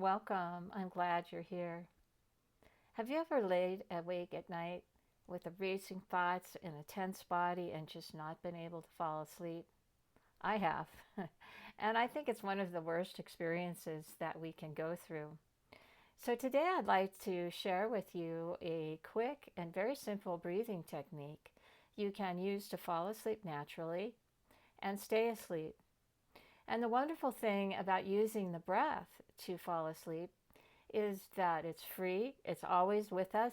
Welcome. I'm glad you're here. Have you ever laid awake at night with the racing thoughts and a tense body and just not been able to fall asleep? I have. And I think it's one of the worst experiences that we can go through. So today I'd like to share with you a quick and very simple breathing technique you can use to fall asleep naturally and stay asleep. And the wonderful thing about using the breath to fall asleep is that it's free, it's always with us.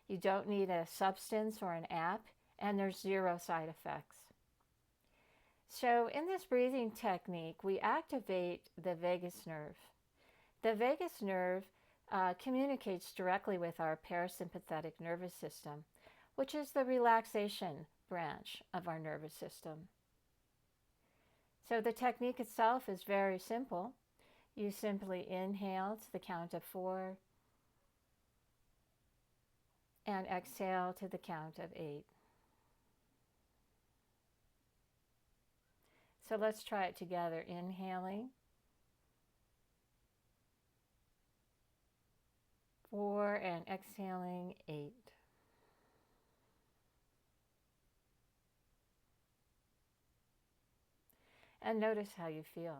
You don't need a substance or an app, and there's zero side effects. So, in this breathing technique, we activate the vagus nerve. The vagus nerve communicates directly with our parasympathetic nervous system, which is the relaxation branch of our nervous system. So, the technique itself is very simple. You simply inhale to the count of 4 and exhale to the count of 8. So let's try it together. Inhaling 4 and exhaling 8. And notice how you feel.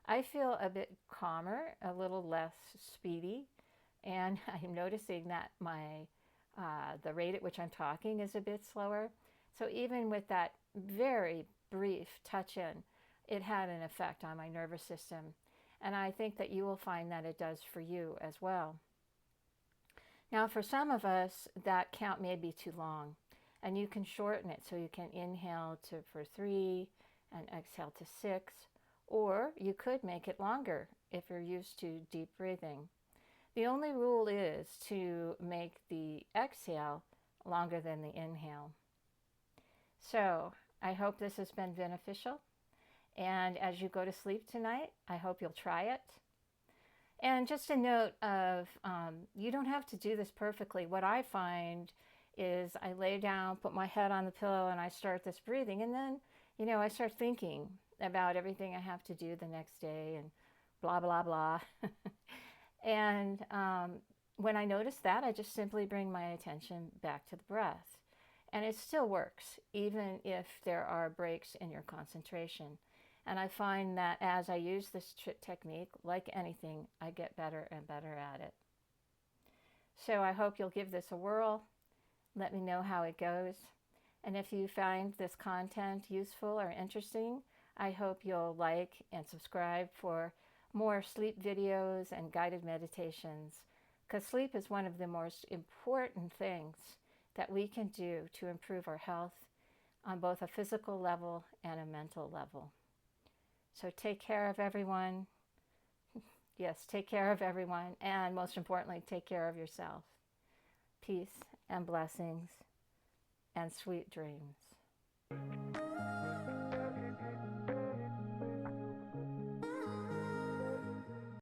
I feel a bit calmer, a little less speedy, and I'm noticing that the rate at which I'm talking is a bit slower. So even with that very brief touch in, it had an effect on my nervous system. And I think that you will find that it does for you as well. Now, for some of us, that count may be too long, and you can shorten it so you can inhale for 3 and exhale to 6, or you could make it longer if you're used to deep breathing. The only rule is to make the exhale longer than the inhale. So I hope this has been beneficial. And as you go to sleep tonight, I hope you'll try it. And just a note of, you don't have to do this perfectly. What I find is I lay down, put my head on the pillow, and I start this breathing. And then, I start thinking about everything I have to do the next day and blah, blah, blah. And when I notice that, I just simply bring my attention back to the breath. And it still works, even if there are breaks in your concentration. And I find that as I use this technique, like anything, I get better and better at it. So I hope you'll give this a whirl. Let me know how it goes. And if you find this content useful or interesting, I hope you'll like and subscribe for more sleep videos and guided meditations, because sleep is one of the most important things that we can do to improve our health on both a physical level and a mental level. So take care of everyone. Yes, take care of everyone. And most importantly, take care of yourself. Peace and blessings and sweet dreams.